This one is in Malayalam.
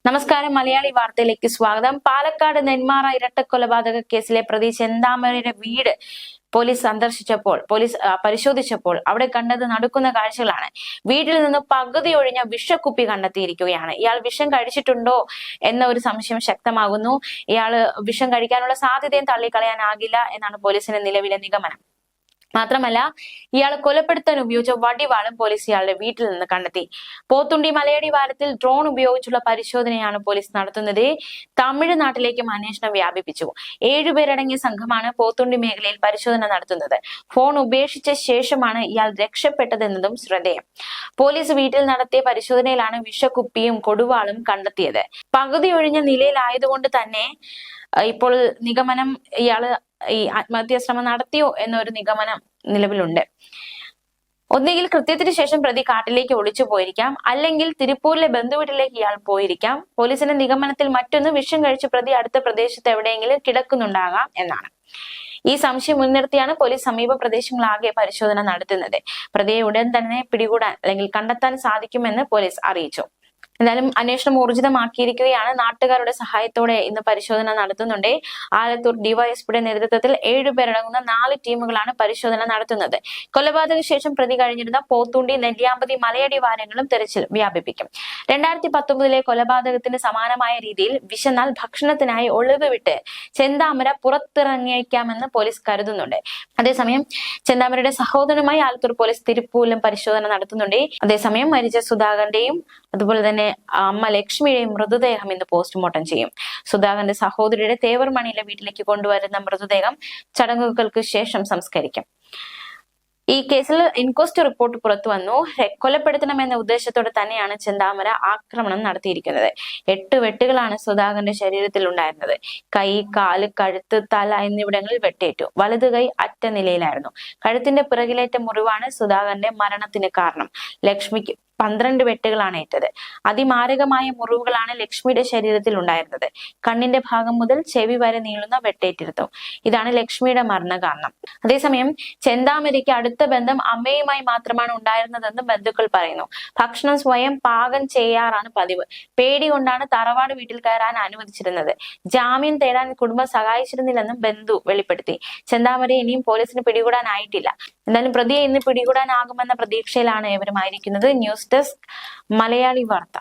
നമസ്കാരം, മലയാളി വാർത്തയിലേക്ക് സ്വാഗതം. പാലക്കാട് നെന്മാറ ഇരട്ടക്കൊലപാതക കേസിലെ പ്രതി ചെന്താമരയുടെ വീട് പോലീസ് പരിശോധിച്ചപ്പോൾ അവിടെ കണ്ടത് നടക്കുന്ന കാഴ്ചകളാണ്. വീട്ടിൽ നിന്ന് പകുതി ഒഴിഞ്ഞ വിഷക്കുപ്പി കണ്ടെത്തിയിരിക്കുകയാണ്. ഇയാൾ വിഷം കഴിച്ചിട്ടുണ്ടോ എന്ന ഒരു സംശയം ശക്തമാകുന്നു. ഇയാള് വിഷം കഴിക്കാനുള്ള സാധ്യതയും തള്ളിക്കളയാനാകില്ല എന്നാണ് പോലീസിന്റെ നിലവിലെ നിഗമനം. മാത്രമല്ല, ഇയാൾ കൊലപ്പെടുത്താൻ ഉപയോഗിച്ച വടിവാളും പോലീസ് ഇയാളുടെ വീട്ടിൽ നിന്ന് കണ്ടെത്തി. പോത്തുണ്ടി മലയടി വാരത്തിൽ ഡ്രോൺ ഉപയോഗിച്ചുള്ള പരിശോധനയാണ് പോലീസ് നടത്തുന്നത്. തമിഴ്നാട്ടിലേക്കും അന്വേഷണം വ്യാപിപ്പിച്ചു. 7 പേരടങ്ങിയ സംഘമാണ് പോത്തുണ്ടി മേഖലയിൽ പരിശോധന നടത്തുന്നത്. ഫോൺ ഉപേക്ഷിച്ച ശേഷമാണ് ഇയാൾ രക്ഷപ്പെട്ടതെന്നതും ശ്രദ്ധേയം. പോലീസ് വീട്ടിൽ നടത്തിയ പരിശോധനയിലാണ് വിഷക്കുപ്പിയും കൊടുവാളും കണ്ടെത്തിയത്. പകുതി ഒഴിഞ്ഞ നിലയിലായതുകൊണ്ട് തന്നെ ഇപ്പോൾ നിഗമനം ഇയാള് ഈ ആത്മഹത്യാ ശ്രമം നടത്തിയോ എന്നൊരു നിഗമനം നിലവിലുണ്ട്. ഒന്നുകിൽ കൃത്യത്തിന് ശേഷം പ്രതി കാട്ടിലേക്ക് ഒളിച്ചു പോയിരിക്കാം, അല്ലെങ്കിൽ തിരുപ്പൂരിലെ ബന്ധുവീട്ടിലേക്ക് ഇയാൾ പോയിരിക്കാം. പോലീസിന്റെ നിഗമനത്തിൽ മറ്റൊന്ന്, വിഷം കഴിച്ച് പ്രതി അടുത്ത പ്രദേശത്ത് എവിടെയെങ്കിലും കിടക്കുന്നുണ്ടാകാം എന്നാണ്. ഈ സംശയം മുൻനിർത്തിയാണ് പോലീസ് സമീപ പ്രദേശങ്ങളാകെ പരിശോധന നടത്തുന്നത്. പ്രതിയെ ഉടൻ തന്നെ പിടികൂടാൻ അല്ലെങ്കിൽ കണ്ടെത്താൻ സാധിക്കുമെന്ന് പോലീസ് അറിയിച്ചു. എന്തായാലും അന്വേഷണം ഊർജിതമാക്കിയിരിക്കുകയാണ്. നാട്ടുകാരുടെ സഹായത്തോടെ ഇന്ന് പരിശോധന നടത്തുന്നുണ്ട്. ആലത്തൂർ ഡിവൈഎസ്പിയുടെ നേതൃത്വത്തിൽ 7 പേരടങ്ങുന്ന 4 ടീമുകളാണ് പരിശോധന നടത്തുന്നത്. കൊലപാതക ശേഷം പ്രതി കഴിഞ്ഞിരുന്ന പോത്തുണ്ടി, നെല്ലിയാമ്പതി, മലയടി വാരങ്ങളും തെരച്ചിൽ വ്യാപിപ്പിക്കും. 2019 കൊലപാതകത്തിന് സമാനമായ രീതിയിൽ വിശന്നാൽ ഭക്ഷണത്തിനായി ഒളിവ് വിട്ട് ചെന്താമര പുറത്തിറങ്ങിയേക്കാമെന്ന് പോലീസ് കരുതുന്നുണ്ട്. അതേസമയം ചെന്താമരയുടെ സഹോദരനുമായി ആലത്തൂർ പോലീസ് തിരുപ്പൂരിലും പരിശോധന നടത്തുന്നുണ്ട്. അതേസമയം മരിച്ച സുധാകരന്റെയും അതുപോലെ തന്നെ അമ്മ ലക്ഷ്മിയുടെയും മൃതദേഹം ഇന്ന് പോസ്റ്റ്മോർട്ടം ചെയ്യും. സുധാകരന്റെ സഹോദരിയുടെ തേവർമണിയിലെ വീട്ടിലേക്ക് കൊണ്ടുവരുന്ന മൃതദേഹം ചടങ്ങുകൾക്ക് ശേഷം സംസ്കരിക്കും. ഈ കേസിൽ ഇൻക്വസ്റ്റ് റിപ്പോർട്ട് പുറത്തു വന്നു. കൊലപ്പെടുത്തണമെന്ന ഉദ്ദേശത്തോടെ തന്നെയാണ് ചെന്താമര ആക്രമണം നടത്തിയിരിക്കുന്നത്. 8 വെട്ടുകളാണ് സുധാകരന്റെ ശരീരത്തിൽ ഉണ്ടായിരുന്നത്. കൈ, കാല്, കഴുത്ത്, തല എന്നിവിടങ്ങളിൽ വെട്ടേറ്റു. വലതു കൈ അറ്റ നിലയിലായിരുന്നു. കഴുത്തിന്റെ പിറകിലേറ്റ മുറിവാണ് സുധാകരന്റെ മരണത്തിന് കാരണം. ലക്ഷ്മിക്ക് 12 വെട്ടുകളാണ് ഏറ്റത്. അതിമാരകമായ മുറിവുകളാണ് ലക്ഷ്മിയുടെ ശരീരത്തിൽ ഉണ്ടായിരുന്നത്. കണ്ണിന്റെ ഭാഗം മുതൽ ചെവി വരെ നീളുന്ന വെട്ടേറ്റിരുന്നു. ഇതാണ് ലക്ഷ്മിയുടെ മരണ കാരണം. അതേസമയം ചെന്താമരയ്ക്ക് അടുത്ത ബന്ധം അമ്മയുമായി മാത്രമാണ് ഉണ്ടായിരുന്നതെന്ന് ബന്ധുക്കൾ പറയുന്നു. ഭക്ഷണം സ്വയം പാകം ചെയ്യാറാണ് പതിവ്. പേടി കൊണ്ടാണ് തറവാട് വീട്ടിൽ കയറാൻ അനുവദിച്ചിരുന്നത്. ജാമ്യം തേടാൻ കുടുംബം സഹായിച്ചിരുന്നില്ലെന്നും ബന്ധു വെളിപ്പെടുത്തി. ചെന്താമരയെ ഇനിയും പോലീസിന് പിടികൂടാനായിട്ടില്ല. എന്തായാലും പ്രതിയെ ഇന്ന് പിടികൂടാനാകുമെന്ന പ്രതീക്ഷയിലാണ് ഏവരുമായിരിക്കുന്നത്. ന്യൂസ് ഡെസ്ക് മലയാളി വാർത്ത.